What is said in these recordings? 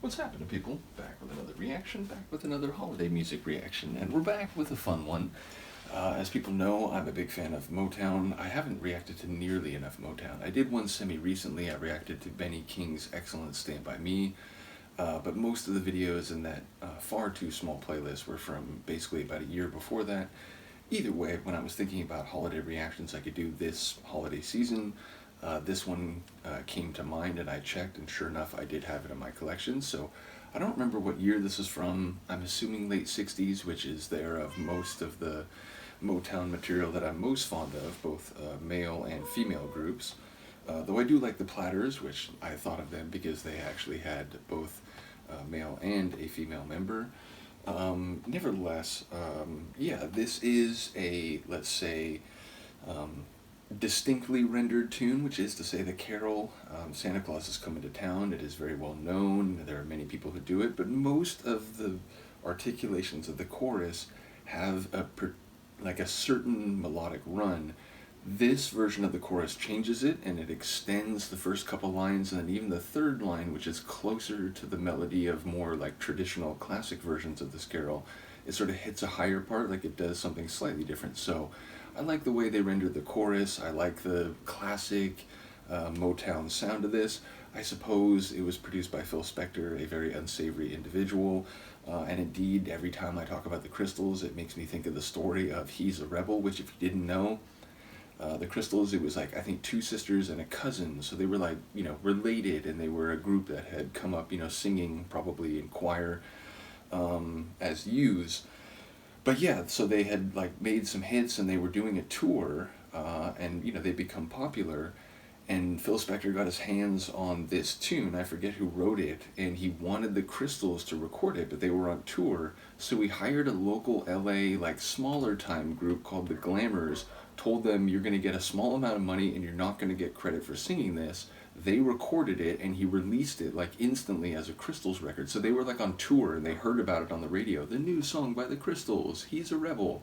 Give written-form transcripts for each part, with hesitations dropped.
What's happening, people? Back with another reaction, back with another holiday music reaction, and we're back with a fun one. As people know, I'm a big fan of Motown. I haven't reacted to nearly enough Motown. I did one semi-recently. I reacted to Benny King's excellent Stand By Me, but most of the videos in that far too small playlist were from basically about a year before that. Either way, when I was thinking about holiday reactions I could do this holiday season, this one came to mind, and I checked, and sure enough I did have it in my collection. So I don't remember what year this is from. I'm assuming late 60s, which is the era of most of the Motown material that I'm most fond of, both male and female groups. Though I do like the Platters, which I thought of them because they actually had both male and a female member. Nevertheless, yeah, this is a, let's say, distinctly rendered tune, which is to say the carol, Santa Claus is Coming to Town. It is very well known. There are many people who do it, but most of the articulations of the chorus have a certain melodic run. This version of the chorus changes it, and it extends the first couple lines, and then even the third line, which is closer to the melody of more like traditional classic versions of this carol, it sort of hits a higher part, like it does something slightly different. So I like the way they rendered the chorus. I like the classic Motown sound of this. I suppose it was produced by Phil Spector, a very unsavory individual, and indeed every time I talk about the Crystals it makes me think of the story of He's a Rebel, which, if you didn't know, the Crystals, it was like, I think, two sisters and a cousin, so they were like, you know, related, and they were a group that had come up, you know, singing probably in choir as youths. But yeah, so they had like made some hits, and they were doing a tour, and you know, they become popular, and Phil Spector got his hands on this tune. I forget who wrote it, and he wanted the Crystals to record it, but they were on tour, so he hired a local LA, like, smaller time group called the Glamours, told them, you're going to get a small amount of money and you're not going to get credit for singing this. They recorded it, and he released it like instantly as a Crystals record. So they were like on tour, and they heard about it on the radio. The new song by the Crystals, He's a Rebel.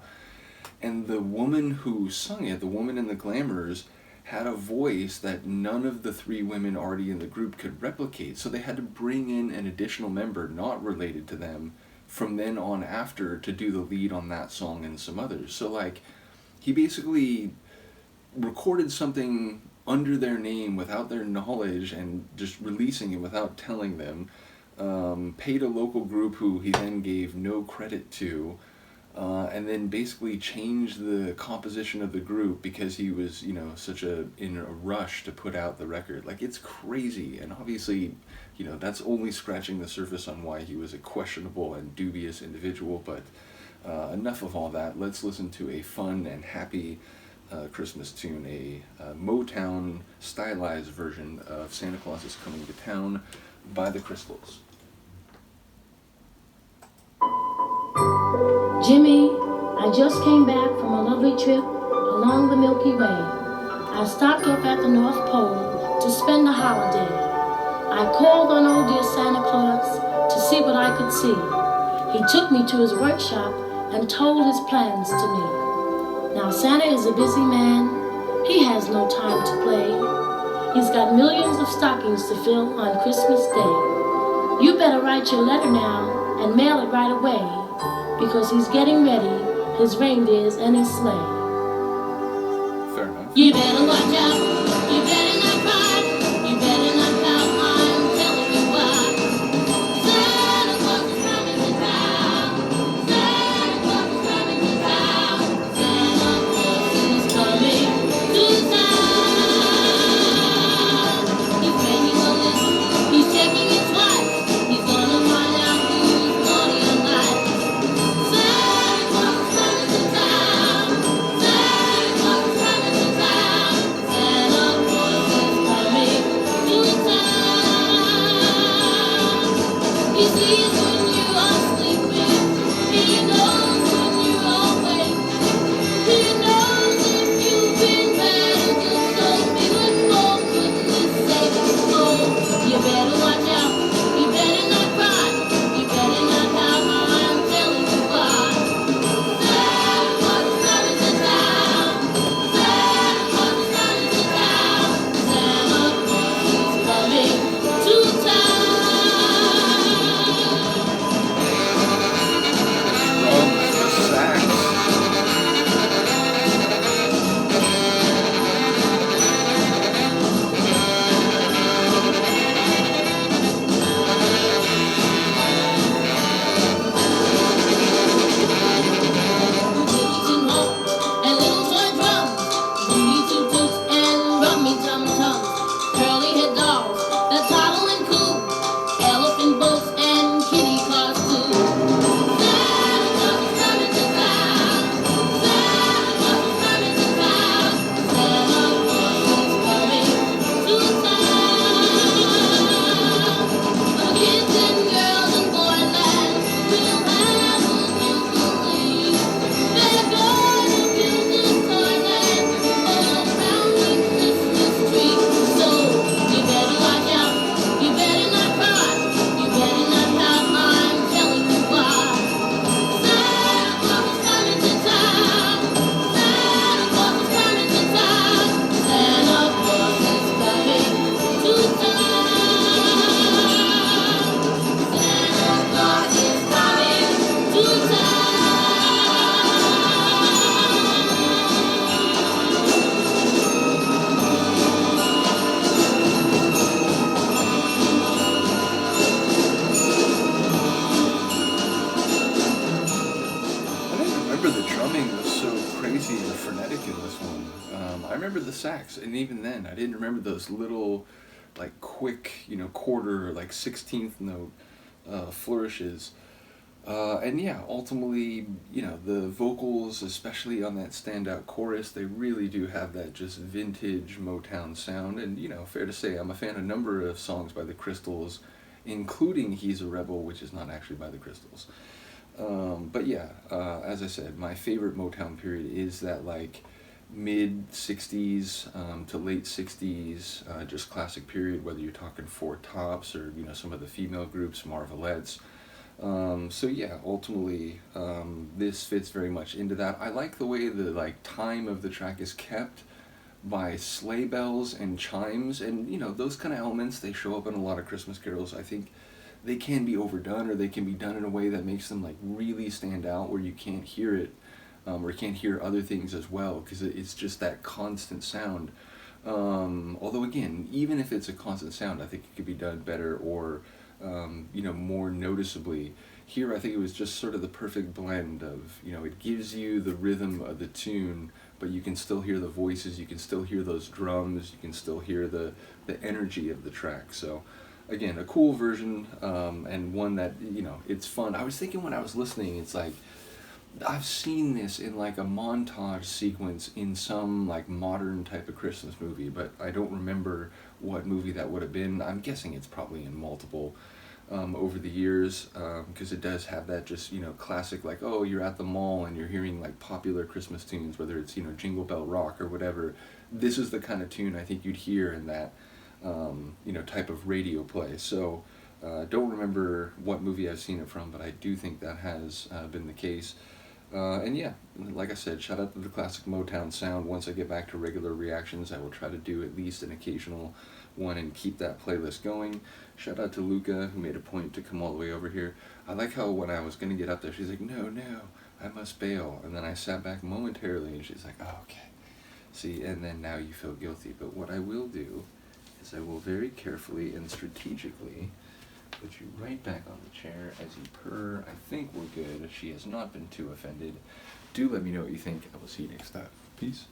And the woman who sung it, the woman in the Glamours, had a voice that none of the three women already in the group could replicate. So they had to bring in an additional member not related to them from then on after to do the lead on that song and some others. So like, he basically recorded something under their name without their knowledge and just releasing it without telling them, paid a local group who he then gave no credit to, and then basically changed the composition of the group because he was, you know, in a rush to put out the record. Like, it's crazy, and obviously, you know, that's only scratching the surface on why he was a questionable and dubious individual, but enough of all that. Let's listen to a fun and happy Christmas tune, a Motown stylized version of Santa Claus is Coming to Town by the Crystals. Jimmy, I just came back from a lovely trip along the Milky Way. I stopped up at the North Pole to spend the holiday. I called on old dear Santa Claus to see what I could see. He took me to his workshop and told his plans to me. Now Santa is a busy man. He has no time to play. He's got millions of stockings to fill on Christmas Day. You better write your letter now and mail it right away, because he's getting ready, his reindeers and his sleigh. Fair enough. You better watch out, you better not cry, you better not pout, I'm telling you why. Santa Claus is coming to town, Santa Claus is coming to town, Santa Claus is coming to town. He's making a list, he's checking his wife, he's gonna find out who's naughty and nice. Santa Claus is coming to town, Santa Claus is coming to town, Santa Claus is coming to town. He sees when you are sleeping, he knows when you are awake, he knows if you've been bad and just so be good for goodness sake. Oh, you better watch out, you better not cry, you better not pout, I'm telling you why. Santa Claus is coming to town, Santa Claus is coming to town, Santa Claus is coming to town. remember the sax, and even then, I didn't remember those little, like, quick, quarter or like 16th note flourishes. And yeah, ultimately, the vocals, especially on that standout chorus, they really do have that just vintage Motown sound. And, fair to say, I'm a fan of a number of songs by the Crystals, including He's a Rebel, which is not actually by the Crystals. But yeah, as I said, my favorite Motown period is that, like, mid 60s to late 60s, just classic period, whether you're talking Four Tops or, some of the female groups, Marvelettes. So yeah, ultimately, this fits very much into that. I like the way the, like, time of the track is kept by sleigh bells and chimes, and those kind of elements, they show up in a lot of Christmas carols. I think they can be overdone, or they can be done in a way that makes them, like, really stand out, where you can't hear it, or you can't hear other things as well, because it's just that constant sound. Although again, even if it's a constant sound, I think it could be done better, or more noticeably. Here, I think it was just sort of the perfect blend of, it gives you the rhythm of the tune, but you can still hear the voices, you can still hear those drums, you can still hear the energy of the track. So, again, a cool version, and one that, it's fun. I was thinking when I was listening, it's like, I've seen this in, like, a montage sequence in some, like, modern type of Christmas movie, but I don't remember what movie that would have been. I'm guessing it's probably in multiple over the years, because it does have that just, classic, like, oh, you're at the mall and you're hearing, like, popular Christmas tunes, whether it's, Jingle Bell Rock or whatever. This is the kind of tune I think you'd hear in that, type of radio play. So, don't remember what movie I've seen it from, but I do think that has been the case. And yeah, like I said, shout out to the classic Motown sound. Once I get back to regular reactions, I will try to do at least an occasional one and keep that playlist going. Shout out to Luca, who made a point to come all the way over here. I like how when I was going to get up there, she's like, no, I must bail. And then I sat back momentarily, and she's like, oh, okay. See, and then now you feel guilty. But what I will do is I will very carefully and strategically put you right back on the chair as you purr. I think we're good. She has not been too offended. Do let me know what you think. I will see you next time. Peace.